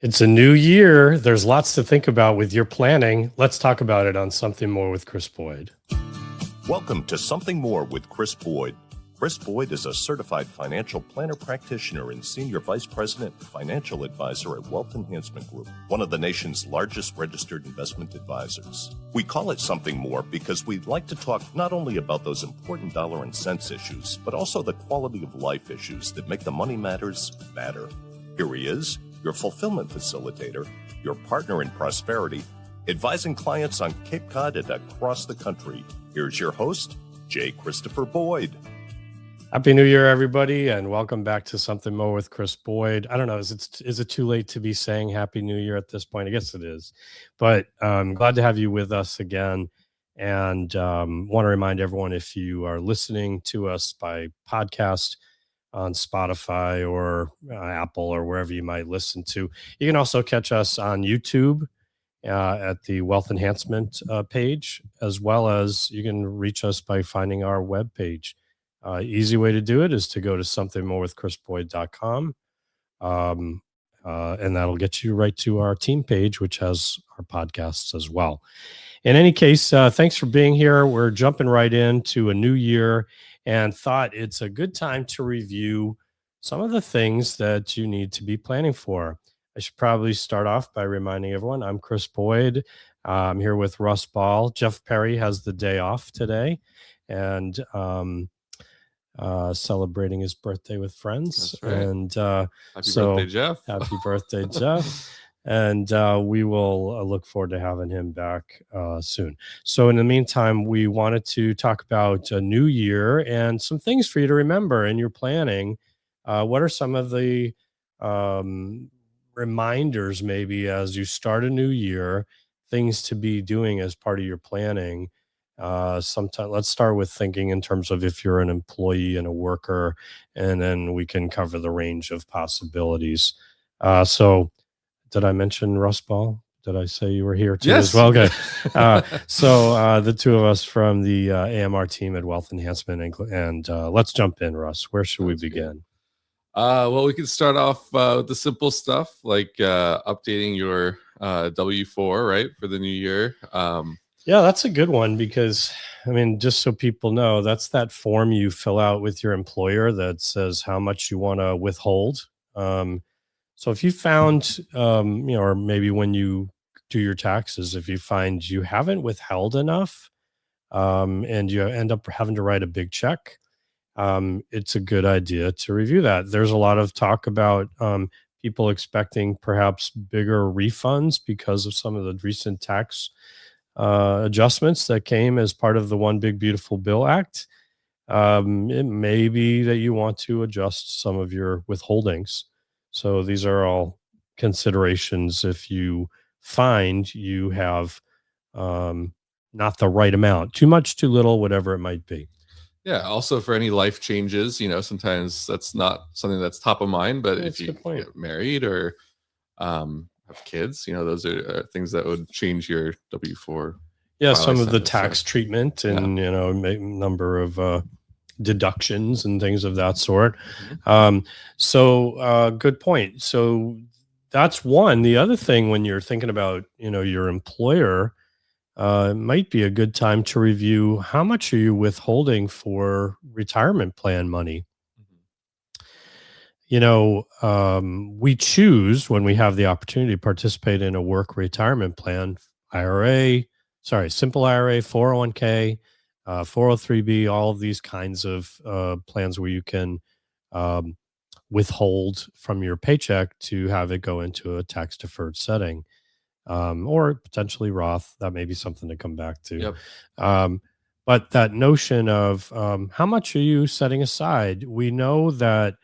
It's a new year. There's lots to think about with your planning. Let's talk about it on Something More with Chris Boyd. Welcome to Something More with Chris Boyd. Chris Boyd is a certified financial planner practitioner and senior vice president and financial advisor at Wealth Enhancement Group, one of the nation's largest registered investment advisors. We call it Something More because we'd like to talk not only about those important dollar and cents issues, but also the quality of life issues that make the money matters matter. Here he is, your fulfillment facilitator, your partner in prosperity, advising clients on Cape Cod and across the country. Here's your host, J. Christopher Boyd. Happy New Year, everybody, and welcome back to Something More with Chris Boyd. I don't know, is it too late to be saying Happy New Year at this point? I guess it is, but I'm glad to have you with us again, and want to remind everyone, if you are listening to us by podcast on Spotify or Apple or wherever you might listen to, you can also catch us on YouTube at the Wealth Enhancement page, as well as you can reach us by finding our webpage. Easy way to do it is to go to somethingmorewithchrisboyd.com, and that'll get you right to our team page, which has our podcasts as well. In any case, thanks for being here. We're jumping right into a new year and thought it's a good time to review some of the things that you need to be planning for. I should probably start off by reminding everyone I'm Chris Boyd. I'm here with Russ Ball. Jeff Perry has the day off today and celebrating his birthday with friends. That's right. And Happy birthday, Jeff. Happy birthday, Jeff. And we will look forward to having him back soon. So in the meantime, we wanted to talk about a new year and some things for you to remember in your planning. What are some of the reminders, maybe as you start a new year, things to be doing as part of your planning? Sometimes let's start with thinking in terms of if you're an employee and a worker, and then we can cover the range of possibilities. So did I mention Russ Ball? Did I say you were here too as well? Okay. So the two of us from the AMR team at Wealth Enhancement, and let's jump in, Russ. Where should we begin? Well, we can start off with the simple stuff like updating your W-4, right, for the new year. Yeah, that's a good one because, I mean, just so people know, that's that form you fill out with your employer that says how much you want to withhold. So if you found, or maybe when you do your taxes, if you find you haven't withheld enough and you end up having to write a big check, it's a good idea to review that. There's a lot of talk about people expecting perhaps bigger refunds because of some of the recent tax adjustments that came as part of the One Big Beautiful Bill Act. It may be that you want to adjust some of your withholdings. So these are all considerations if you find you have not the right amount, too much, too little, whatever it might be. Yeah. Also, for any life changes, sometimes that's not something that's top of mind. But if you get married or have kids, those are things that would change your W-4. Yeah, some of the tax treatment and number of deductions and things of that sort. So good point. So that's one. The other thing, when you're thinking about your employer, it might be a good time to review how much are you withholding for retirement plan money. We choose, when we have the opportunity, to participate in a work retirement plan, simple IRA, 401k, 403b, all of these kinds of plans where you can withhold from your paycheck to have it go into a tax deferred setting, or potentially Roth. That may be something to come back to. Yep. But that notion of how much are you setting aside? We know that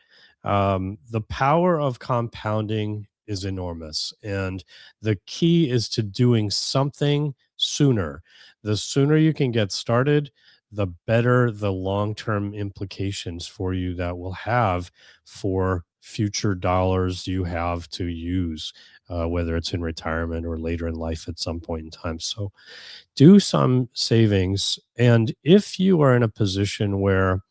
the power of compounding is enormous, and the key is to doing something sooner. The sooner you can get started, the better the long-term implications for you that will have for future dollars you have to use, whether it's in retirement or later in life at some point in time. So do some savings. And if you are in a position where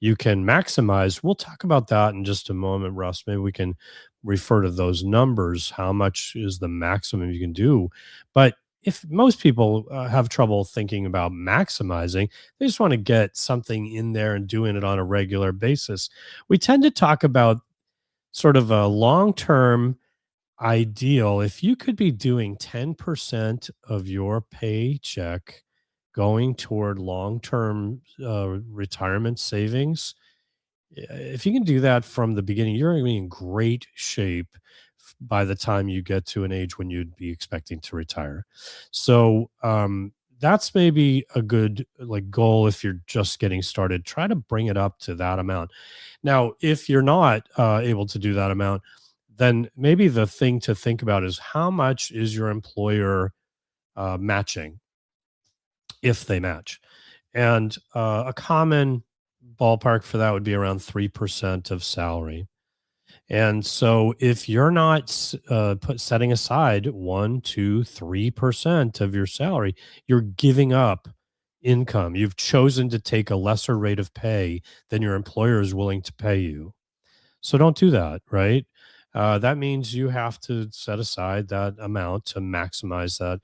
you can maximize. We'll talk about that in just a moment, Russ. Maybe we can refer to those numbers. How much is the maximum you can do? But if most people have trouble thinking about maximizing, they just want to get something in there and doing it on a regular basis. We tend to talk about sort of a long-term ideal. If you could be doing 10% of your paycheck going toward long-term retirement savings, if you can do that from the beginning, you're going to be in great shape by the time you get to an age when you'd be expecting to retire. So that's maybe a good like goal if you're just getting started. Try to bring it up to that amount. Now, if you're not able to do that amount, then maybe the thing to think about is how much is your employer matching if they match. And a common ballpark for that would be around 3% of salary. And so if you're not setting aside 1, 2, 3% of your salary, you're giving up income. You've chosen to take a lesser rate of pay than your employer is willing to pay you. So don't do that, right? That means you have to set aside that amount to maximize that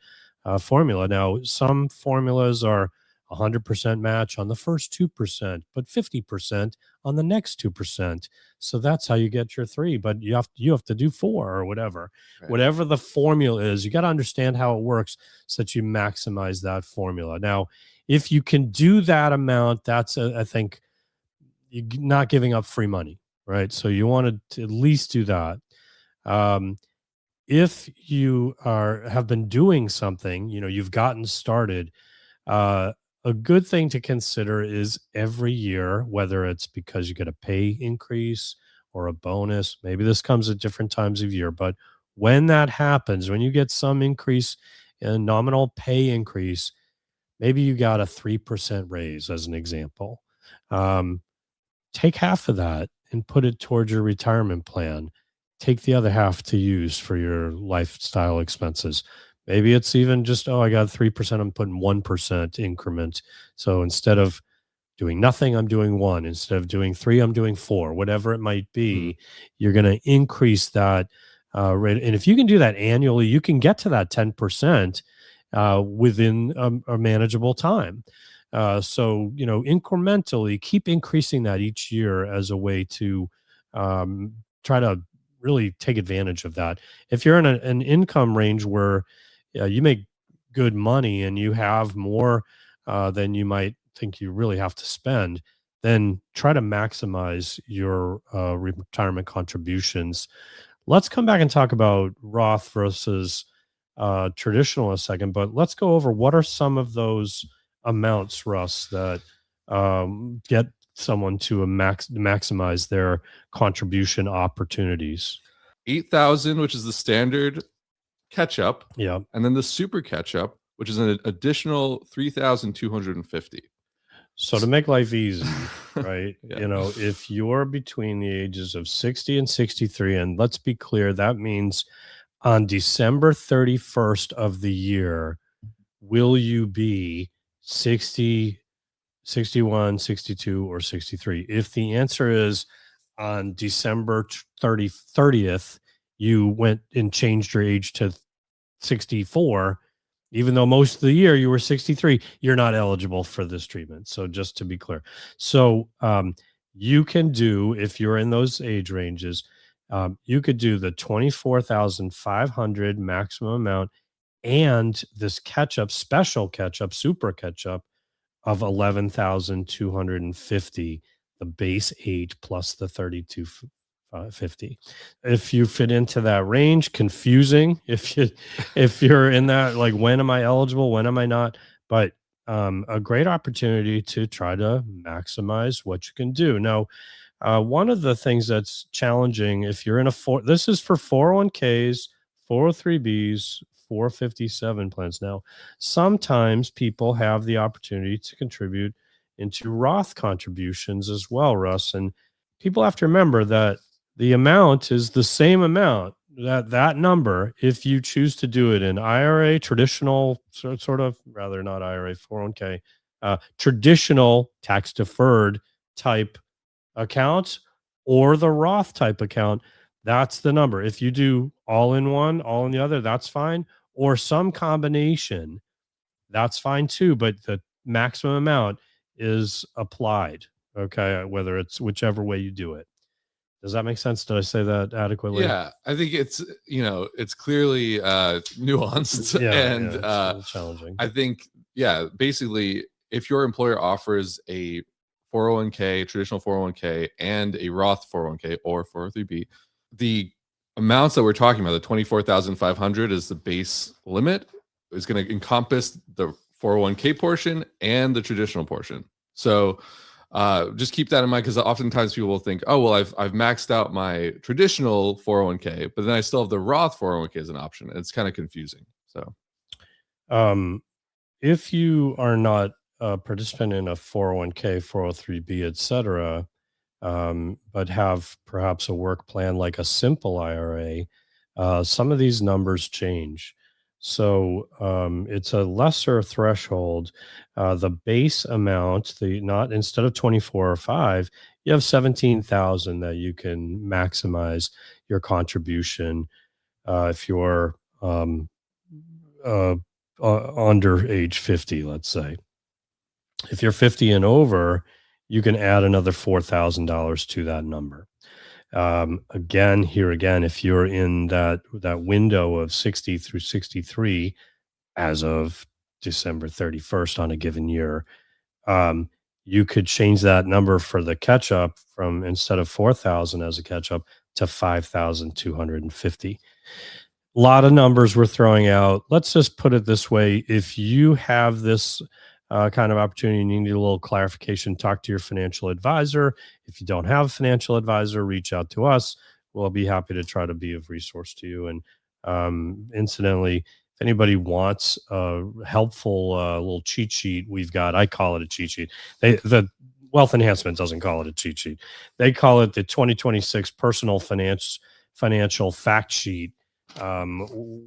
formula. Now, some formulas are 100% match on the first 2%, but 50% on the next 2%. So that's how you get your 3, but you have to do 4 or whatever. Right. Whatever the formula is, you got to understand how it works so that you maximize that formula. Now, if you can do that amount, that's I think you're not giving up free money, right? So you want to at least do that. If you have been doing something, you've gotten started, a good thing to consider is every year, whether it's because you get a pay increase or a bonus, maybe this comes at different times of year, but when that happens, when you get some increase in nominal pay increase, maybe you got a 3% raise as an example. Take half of that and put it towards your retirement plan. Take the other half to use for your lifestyle expenses. Maybe it's even just, oh, I got 3%, I'm putting 1% increment. So instead of doing nothing, I'm doing 1. Instead of doing 3, I'm doing 4. Whatever it might be, you're going to increase that rate. And if you can do that annually, you can get to that 10% within a manageable time. So, incrementally keep increasing that each year as a way to try to really take advantage of that. If you're in an income range where you make good money and you have more than you might think you really have to spend, then try to maximize your retirement contributions. Let's come back and talk about Roth versus traditional in a second, but let's go over what are some of those amounts, Russ, that get someone to maximize their contribution opportunities. 8,000, which is the standard catch up. Yeah. And then the super catch up, which is an additional 3,250. So to make life easy, right? Yeah. If you're between the ages of 60 and 63, and let's be clear, that means on December 31st of the year, will you be 60, 61, 62, or 63? If the answer is on December 30th, you went and changed your age to 64, even though most of the year you were 63, you're not eligible for this treatment. So just to be clear. So you can do, if you're in those age ranges, you could do the 24,500 maximum amount and this special catch up, super catch up of 11,250, the base 8 plus the 3250. If you fit into that range, confusing if you're in that, like, when am I eligible, when am I not? But a great opportunity to try to maximize what you can do. Now, one of the things that's challenging, if you're in this is for 401ks, 403bs, 457 plans. Now, sometimes people have the opportunity to contribute into Roth contributions as well, Russ. And people have to remember that the amount is the same amount, that number, if you choose to do it in IRA, traditional, sort of, rather not IRA, 401k, traditional tax deferred type account or the Roth type account, that's the number. If you do all in one, all in the other, that's fine. Or some combination, that's fine too. But the maximum amount is applied. Okay. Whether it's whichever way you do it. Does that make sense? Did I say that adequately? Yeah, I think it's, it's clearly nuanced. And it's challenging. I think, basically, if your employer offers a 401k, traditional 401k, and a Roth 401k or 403b, the amounts that we're talking about, the 24,500 is the base limit, is going to encompass the 401k portion and the traditional portion. So just keep that in mind, because oftentimes people will think, oh, well, I've maxed out my traditional 401k, but then I still have the Roth 401k as an option. It's kind of confusing. So if you are not a participant in a 401k, 403b, etc., but have perhaps a work plan like a simple IRA, some of these numbers change. So it's a lesser threshold. The base amount, not instead of 24 or 5, you have 17,000 that you can maximize your contribution if you're under age 50, let's say. If you're 50 and over, you can add another $4,000 to that number. Again, if you're in that window of 60 through 63 as of December 31st on a given year, you could change that number for the catch up from, instead of 4,000 as a catch up, to 5,250. A lot of numbers we're throwing out. Let's just put it this way. If you have this kind of opportunity, and you need a little clarification, talk to your financial advisor. If you don't have a financial advisor, reach out to us. We'll be happy to try to be of resource to you. And incidentally, if anybody wants a helpful little cheat sheet, I call it a cheat sheet. The Wealth Enhancement doesn't call it a cheat sheet. They call it the 2026 Personal Financial Fact Sheet.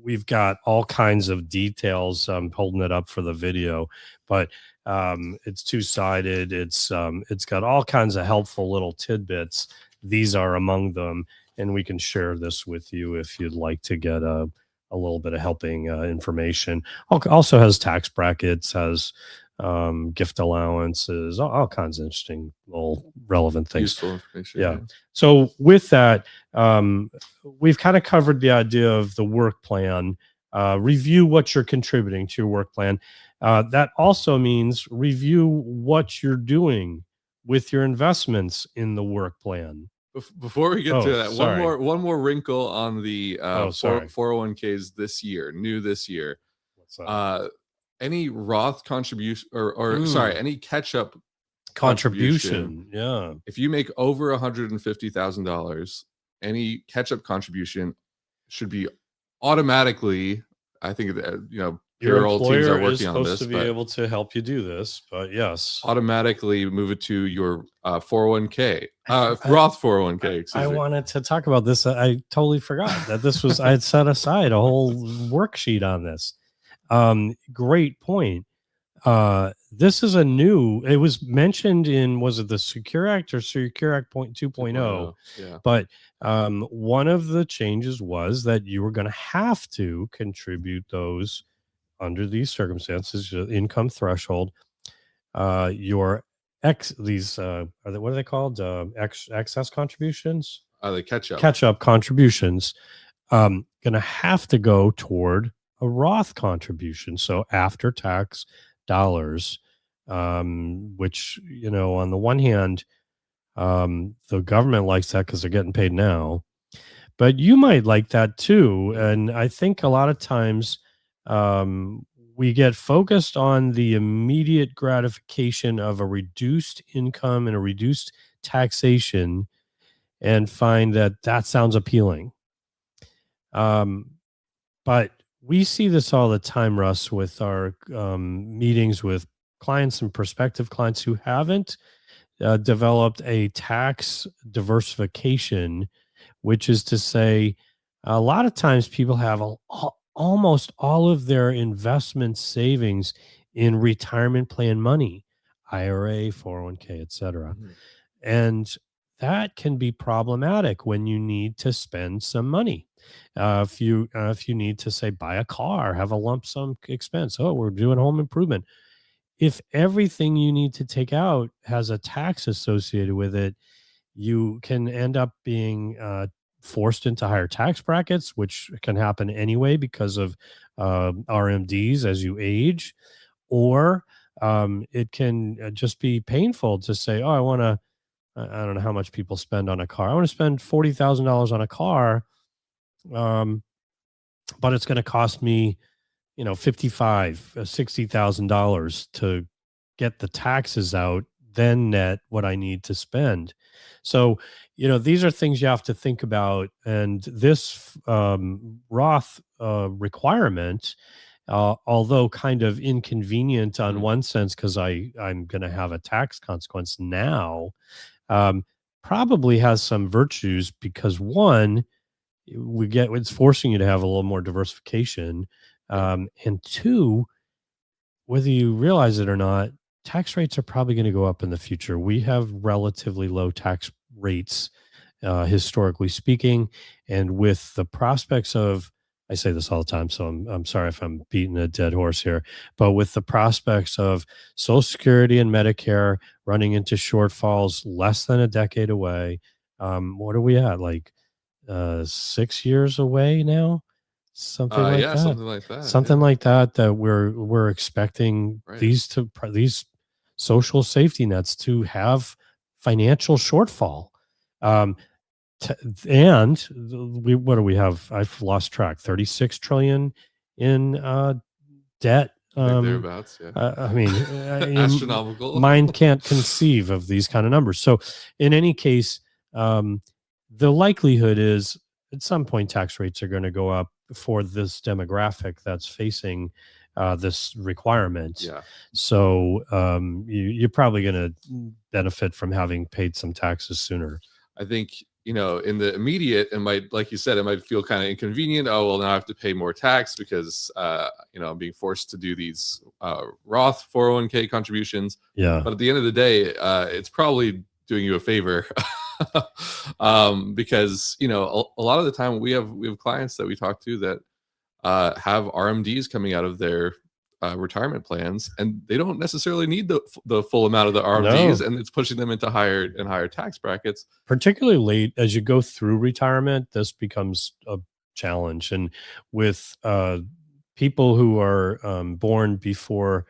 We've got all kinds of details. I'm holding it up for the video, but it's two-sided. It's got all kinds of helpful little tidbits. These are among them, and we can share this with you if you'd like to get a little bit of helping information. Also has tax brackets, has gift allowances, all kinds of interesting little relevant things. Useful information. Yeah. So with that, we've kind of covered the idea of the work plan. Review what you're contributing to your work plan. That also means review what you're doing with your investments in the work plan. Before we get to that, one more wrinkle on the 401ks this year, new this year. What's that? Any Roth contribution any catch-up contribution. Yeah. If you make over $150,000, any catch-up contribution should be automatically, I think, your payroll teams are employer is working on this, supposed to be able to help you do this, but yes, automatically move it to your 401k, Roth 401k. I wanted to talk about this. I totally forgot that this was, I had set aside a whole worksheet on this. Great point. This is it was mentioned in, was it the Secure Act or Secure Act 2.0? Yeah. But one of the changes was that you were going to have to contribute those under these circumstances, income threshold, your what are they called? Excess contributions? The catch-up contributions, going to have to go toward a Roth contribution. So after tax dollars, which, on the one hand, the government likes that because they're getting paid now, but you might like that too. And I think a lot of times we get focused on the immediate gratification of a reduced income and a reduced taxation and find that sounds appealing. But we see this all the time, Russ, with our meetings with clients and prospective clients who haven't developed a tax diversification, which is to say, a lot of times people have almost all of their investment savings in retirement plan money, IRA, 401k, etc. Mm-hmm. And that can be problematic when you need to spend some money. If you need to, say, buy a car, have a lump sum expense. Oh, we're doing home improvement. If everything you need to take out has a tax associated with it, you can end up being forced into higher tax brackets, which can happen anyway because of RMDs as you age, or it can just be painful to say, "Oh, I want to." I don't know how much people spend on a car. I want to spend $40,000 on a car, um, but it's going to cost me, $60,000 to get the taxes out, then net what I need to spend. So, these are things you have to think about. And this Roth requirement, although kind of inconvenient on one sense, because I'm going to have a tax consequence now, um, probably has some virtues because one, it's forcing you to have a little more diversification. And two, whether you realize it or not, tax rates are probably going to go up in the future. We have relatively low tax rates, historically speaking, and with the prospects of, I say this all the time, so I'm sorry if I'm beating a dead horse here, but with the prospects of Social Security and Medicare running into shortfalls less than a decade away, what are we at? Like 6 years away now, something like Yeah, that. something like that. Something Yeah. like that. That we're expecting Right. these social safety nets to have financial shortfall. Um, and what do we have? I've lost track. 36 trillion in debt. I think thereabouts. Yeah. I mean, Astronomical. mind can't conceive of these kind of numbers. So, in any case, the likelihood is at some point tax rates are going to go up for this demographic that's facing this requirement. Yeah. So, you're probably going to benefit from having paid some taxes sooner. I think, in the immediate, it might, like you said, it might feel kind of inconvenient. Oh, well, now I have to pay more tax because, I'm being forced to do these Roth 401k contributions. Yeah. But at the end of the day, it's probably doing you a favor because, a lot of the time we have clients that we talk to that have RMDs coming out of their retirement plans, and they don't necessarily need the full amount of the RMDs, and it's pushing them into higher and higher tax brackets. Particularly late as you go through retirement, this becomes a challenge. And with people who are born before,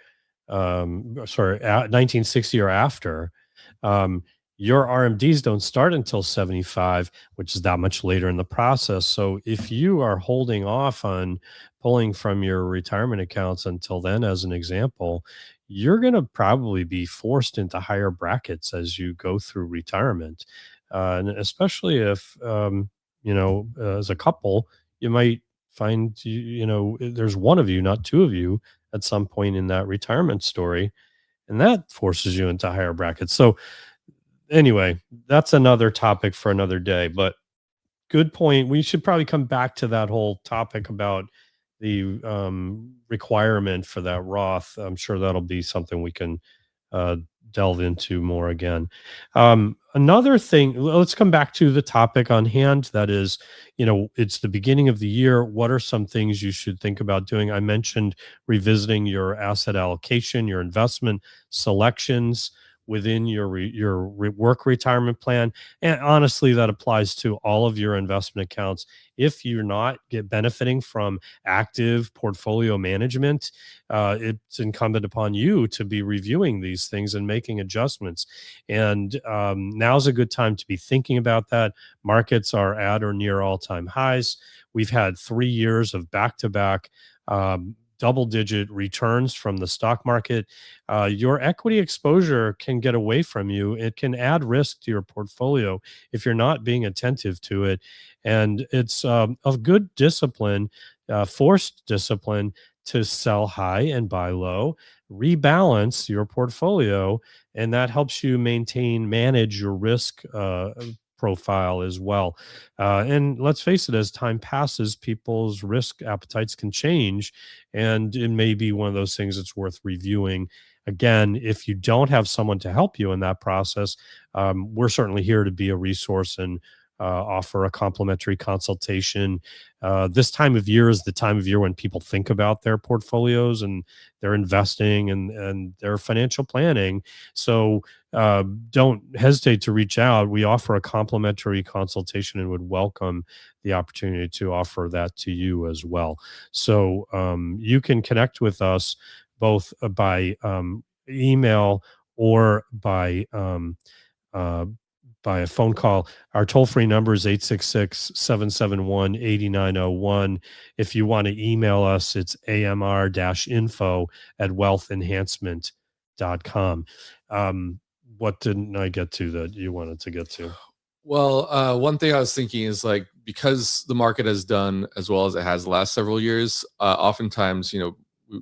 1960 or after, your RMDs don't start until 75, which is that much later in the process. So if you are holding off on pulling from your retirement accounts until then, as an example, you're going to probably be forced into higher brackets as you go through retirement. And especially if, as a couple, you might find, there's one of you, not two of you, at some point in that retirement story. And that forces you into higher brackets. So, anyway, that's another topic for another day, but good point. We should probably come back to that whole topic about the requirement for that Roth. I'm sure that'll be something we can delve into more again. Another thing, let's come back to the topic on hand. That is, it's the beginning of the year. What are some things you should think about doing? I mentioned revisiting your asset allocation, your investment selections within your work retirement plan. And honestly, that applies to all of your investment accounts. If you're not benefiting from active portfolio management, it's incumbent upon you to be reviewing these things and making adjustments. And now's a good time to be thinking about that. Markets are at or near all-time highs. We've had 3 years of back-to-back double-digit returns from the stock market. Your equity exposure can get away from you. It can add risk to your portfolio if you're not being attentive to it. And it's of good discipline, forced discipline, to sell high and buy low, rebalance your portfolio, and that helps you manage your risk profile as well. And let's face it, as time passes, people's risk appetites can change, and it may be one of those things that's worth reviewing. Again, if you don't have someone to help you in that process, we're certainly here to be a resource and offer a complimentary consultation. This time of year is the time of year when people think about their portfolios and their investing and their financial planning. So don't hesitate to reach out. We offer a complimentary consultation and would welcome the opportunity to offer that to you as well. So you can connect with us both by email or by a phone call. Our toll-free number is 866-771-8901. If you want to email us, it's amr-info@wealthenhancement.com. What didn't I get to that you wanted to get to? Well, one thing I was thinking is, like, because the market has done as well as it has the last several years, oftentimes,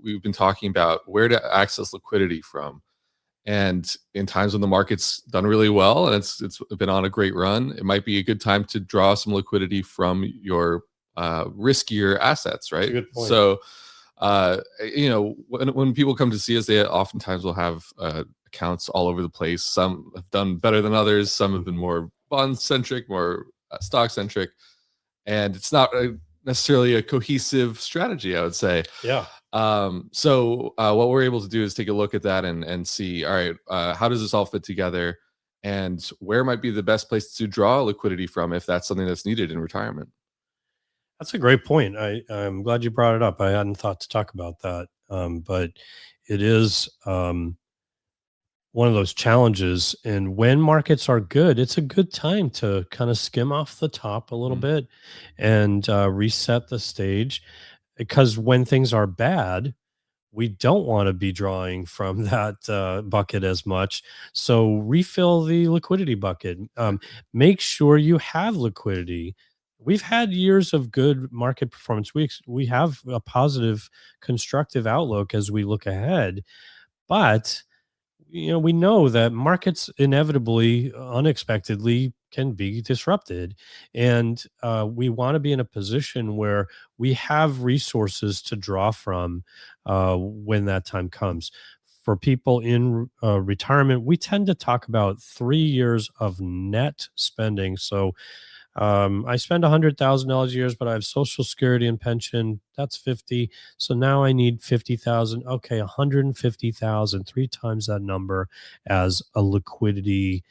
we've been talking about where to access liquidity from. And in times when the market's done really well and it's been on a great run, it might be a good time to draw some liquidity from your riskier assets, right? That's a good point. So, when people come to see us, they oftentimes will have accounts all over the place. Some have done better than others. Some have been more bond-centric, more stock-centric. And it's not necessarily a cohesive strategy, I would say. Yeah. So what we're able to do is take a look at that and see, all right, how does this all fit together, and where might be the best place to draw liquidity from if that's something that's needed in retirement. That's a great point. I'm glad you brought it up. I hadn't thought to talk about that, but it is one of those challenges. And when markets are good, it's a good time to kind of skim off the top a little bit and reset the stage. Because when things are bad, we don't want to be drawing from that bucket as much. So refill the liquidity bucket. Make sure you have liquidity. We've had years of good market performance. We have a positive, constructive outlook as we look ahead. But we know that markets inevitably, unexpectedly can be disrupted. And we want to be in a position where we have resources to draw from when that time comes. For people in retirement, we tend to talk about 3 years of net spending. So I spend $100,000 a year, but I have Social Security and pension. That's 50. So now I need 50,000. Okay, 150,000, 3 times that number as a liquidity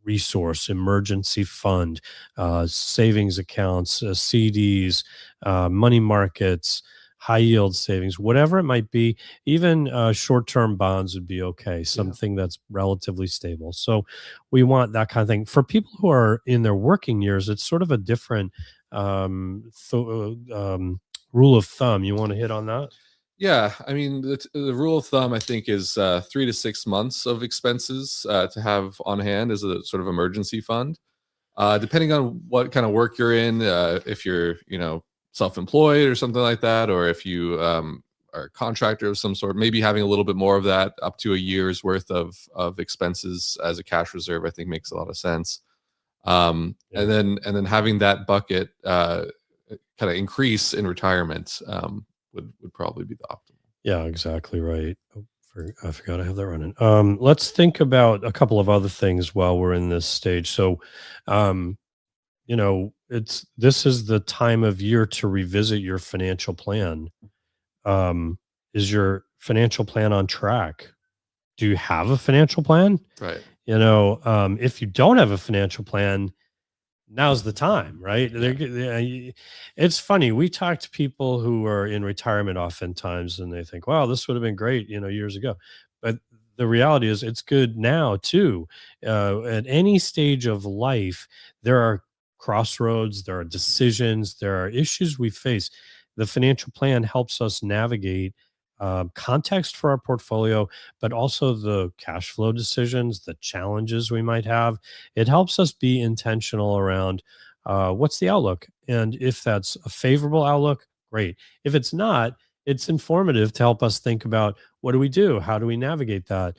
resource, emergency fund, savings accounts, CDs, money markets, high yield savings, whatever it might be. Even short-term bonds would be okay, something that's relatively stable. So we want that kind of thing. For people who are in their working years, it's sort of a different rule of thumb. You want to hit on that? Yeah, I mean, the rule of thumb, I think, is 3 to 6 months of expenses to have on hand as a sort of emergency fund. Depending on what kind of work you're in, if you're, self-employed or something like that, or if you are a contractor of some sort, maybe having a little bit more of that, up to a year's worth of expenses as a cash reserve, I think makes a lot of sense. And then having that bucket kind of increase in retirement would probably be the optimal. Yeah, exactly right. I forgot I have that running. Let's think about a couple of other things while we're in this stage. So, this is the time of year to revisit your financial plan. Is your financial plan on track? Do you have a financial plan? Right. If you don't have a financial plan, now's the time, right? It's funny. We talk to people who are in retirement oftentimes, and they think, wow, this would have been great, years ago. But the reality is it's good now too. At any stage of life, there are crossroads, there are decisions, there are issues we face. The financial plan helps us navigate context for our portfolio, but also the cash flow decisions, the challenges we might have. It helps us be intentional around what's the outlook. And if that's a favorable outlook, great. If it's not, it's informative to help us think about, what do we do? How do we navigate that?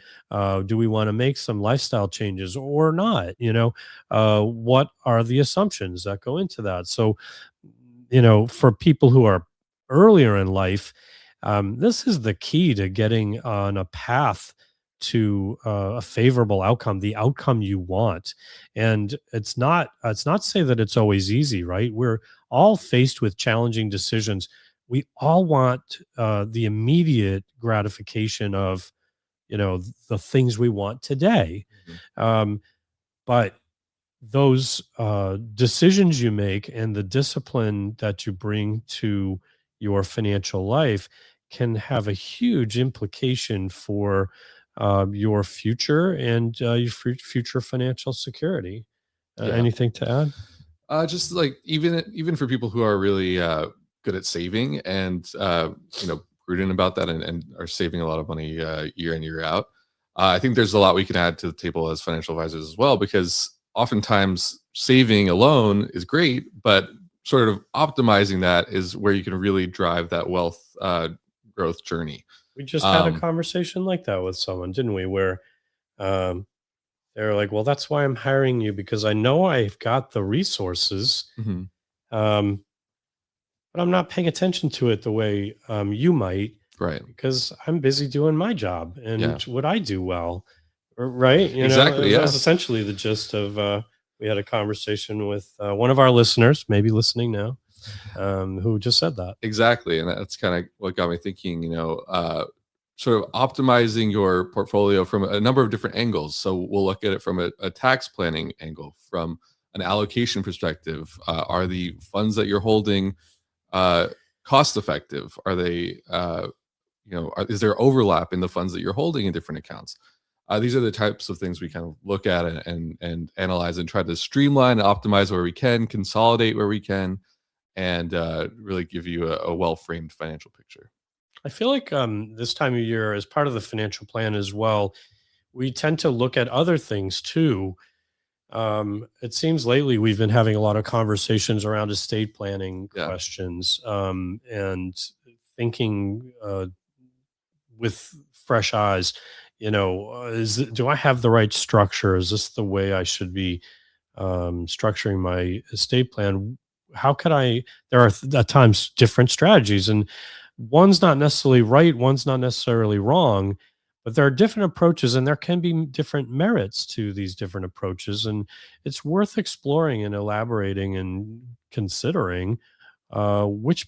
Do we want to make some lifestyle changes or not? What are the assumptions that go into that? So, for people who are earlier in life, this is the key to getting on a path to a favorable outcome, the outcome you want. And it's not say that it's always easy, right? We're all faced with challenging decisions. We all want the immediate gratification of, the things we want today. But those decisions you make and the discipline that you bring to your financial life can have a huge implication for your future and your future financial security. Yeah. Anything to add? Just like even for people who are really good at saving and prudent about that and are saving a lot of money year in year out, I think there's a lot we can add to the table as financial advisors as well, because oftentimes saving alone is great, but sort of optimizing that is where you can really drive that wealth growth journey. We just had a conversation like that with someone, didn't we? Where they're like, well, that's why I'm hiring you, because I know I've got the resources, but I'm not paying attention to it the way you might, right? Because I'm busy doing my job and what I do well, right? Exactly. That's essentially the gist of. We had a conversation with one of our listeners, maybe listening now, who just said that. Exactly, and that's kind of what got me thinking. Sort of optimizing your portfolio from a number of different angles. So we'll look at it from a tax planning angle, from an allocation perspective. Are the funds that you're holding cost effective? Are they, is there overlap in the funds that you're holding in different accounts? These are the types of things we kind of look at and analyze and try to streamline and optimize where we can, consolidate where we can, and really give you a well-framed financial picture. I feel like this time of year, as part of the financial plan as well, we tend to look at other things too. It seems lately we've been having a lot of conversations around estate planning questions, and thinking with fresh eyes. Do I have the right structure? Is this the way I should be structuring my estate plan? How could there are at times different strategies, and one's not necessarily right, one's not necessarily wrong, but there are different approaches and there can be different merits to these different approaches. And it's worth exploring and elaborating and considering which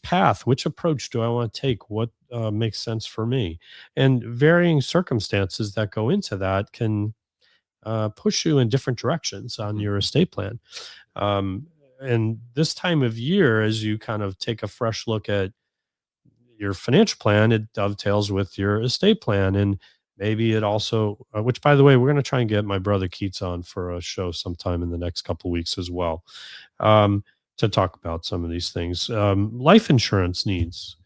approach do I want to take? What makes sense for me? And varying circumstances that go into that can push you in different directions on your estate plan. And this time of year, as you kind of take a fresh look at your financial plan, it dovetails with your estate plan. And maybe it also, which by the way, we're going to try and get my brother Keats on for a show sometime in the next couple of weeks as well, to talk about some of these things. Life insurance needs.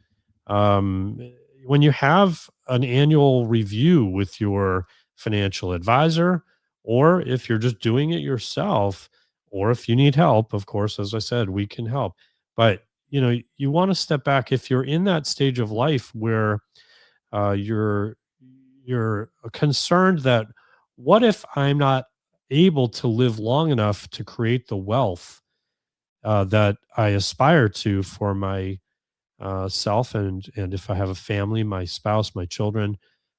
When you have an annual review with your financial advisor, or if you're just doing it yourself, or if you need help, of course, as I said, we can help. But you want to step back if you're in that stage of life where you're concerned that, what if I'm not able to live long enough to create the wealth that I aspire to for my self, and if I have a family, my spouse, my children.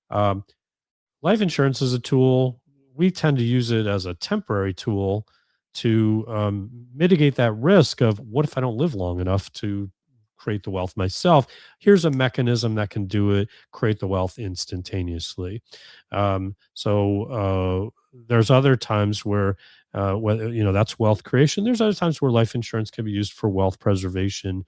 Life insurance is a tool. We tend to use it as a temporary tool to mitigate that risk of, what if I don't live long enough to create the wealth myself? Here's a mechanism that can do it, create the wealth instantaneously. So there's other times where that's wealth creation. There's other times where life insurance can be used for wealth preservation,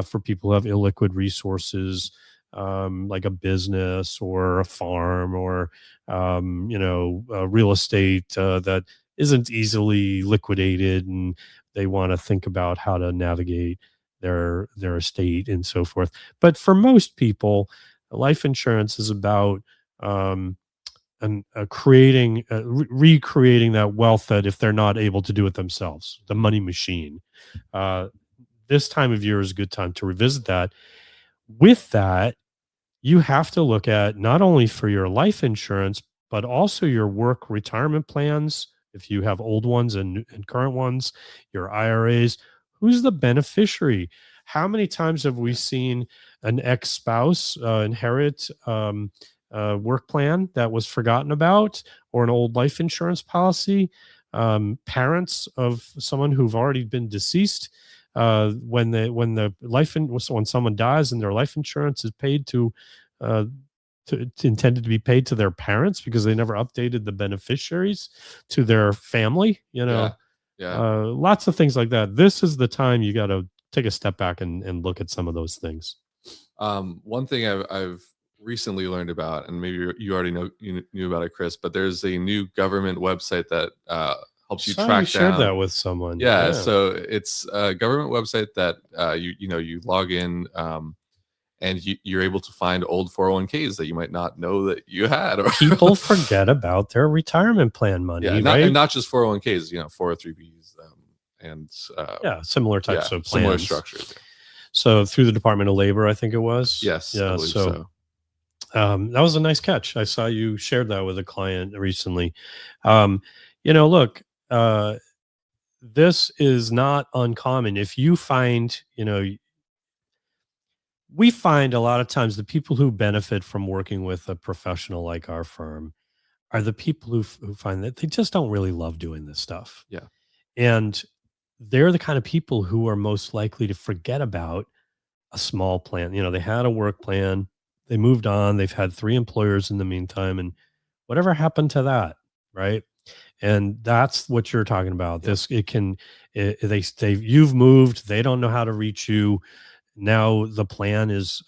for people who have illiquid resources, like a business or a farm, or real estate that isn't easily liquidated, and they want to think about how to navigate their estate and so forth. But for most people, life insurance is about recreating that wealth, that if they're not able to do it themselves, the money machine. This time of year is a good time to revisit that. With that, you have to look at not only for your life insurance, but also your work retirement plans. If you have old ones and current ones, your IRAs, who's the beneficiary? How many times have we seen an ex-spouse inherit a work plan that was forgotten about, or an old life insurance policy? Parents of someone who've already been deceased, when someone dies and their life insurance is paid uh, intended to be paid to their parents because they never updated the beneficiaries to their family, lots of things like that. This is the time you got to take a step back and look at some of those things. One thing I've recently learned about, and maybe you already knew about it, Chris, but there's a new government website that helps you track down. Shared that with someone. Yeah, so it's a government website that you log in, and you're able to find old 401ks that you might not know that you had. People forget about their retirement plan money, right? And not just 401ks, 403bs, and similar types of plans, similar structures. So through the Department of Labor, I think it was. Yes. Yeah. So that was a nice catch. I saw you shared that with a client recently. Look, this is not uncommon. If you find, we find a lot of times the people who benefit from working with a professional like our firm are the people who find that they just don't really love doing this stuff. Yeah. And they're the kind of people who are most likely to forget about a small plan. They had a work plan, they moved on, they've had 3 employers in the meantime, and whatever happened to that, right? And that's what you're talking about. Yeah. You've moved, they don't know how to reach you. Now the plan is,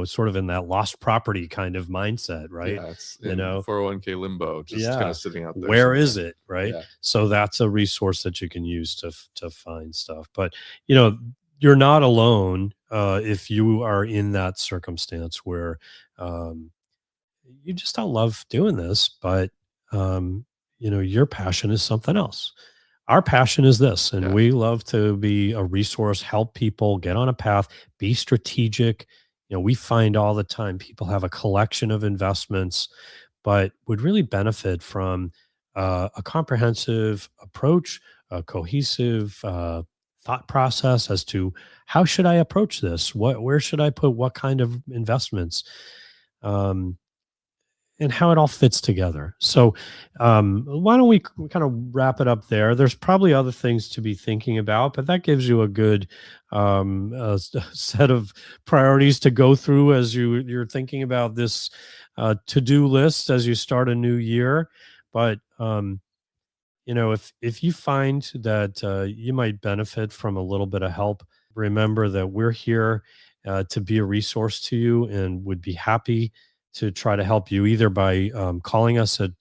sort of in that lost property kind of mindset, right? Yeah, it's in 401k limbo, just kind of sitting out there. Where somewhere. Is it, right? Yeah. So that's a resource that you can use to find stuff. But you're not alone if you are in that circumstance where you just don't love doing this, but your passion is something else. Our passion is this, and we love to be a resource, help people get on a path, be strategic. We find all the time people have a collection of investments, but would really benefit from a comprehensive approach, a cohesive thought process as to how should I approach this? Where should I put what kind of investments? And how it all fits together. So why don't we kind of wrap it up there? There's probably other things to be thinking about, but that gives you a good set of priorities to go through as you're thinking about this to-do list as you start a new year. But if you find that you might benefit from a little bit of help, remember that we're here to be a resource to you and would be happy to try to help you either by calling us at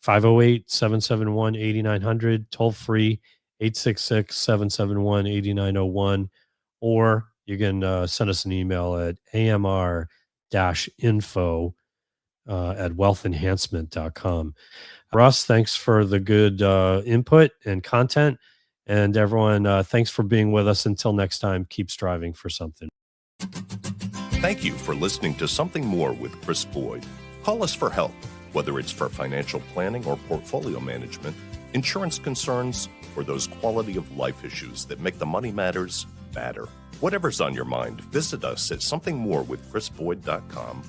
508-771-8900, toll free 866-771-8901, or you can send us an email at amr-info at wealthenhancement.com. Russ, thanks for the good input and content. And everyone, thanks for being with us. Until next time, keep striving for something. Thank you for listening to Something More with Chris Boyd. Call us for help, whether it's for financial planning or portfolio management, insurance concerns, or those quality of life issues that make the money matters matter. Whatever's on your mind, visit us at somethingmorewithchrisboyd.com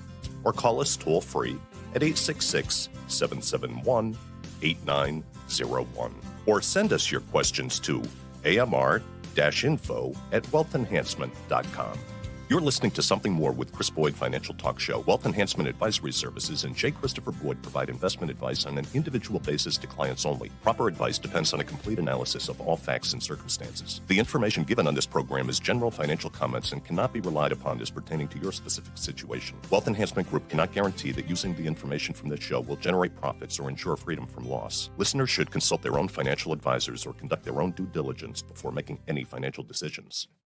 or call us toll free at 866-771-8901. Or send us your questions to amr-info at wealthenhancement.com. You're listening to Something More with Chris Boyd Financial Talk Show. Wealth Enhancement Advisory Services and J. Christopher Boyd provide investment advice on an individual basis to clients only. Proper advice depends on a complete analysis of all facts and circumstances. The information given on this program is general financial comments and cannot be relied upon as pertaining to your specific situation. Wealth Enhancement Group cannot guarantee that using the information from this show will generate profits or ensure freedom from loss. Listeners should consult their own financial advisors or conduct their own due diligence before making any financial decisions.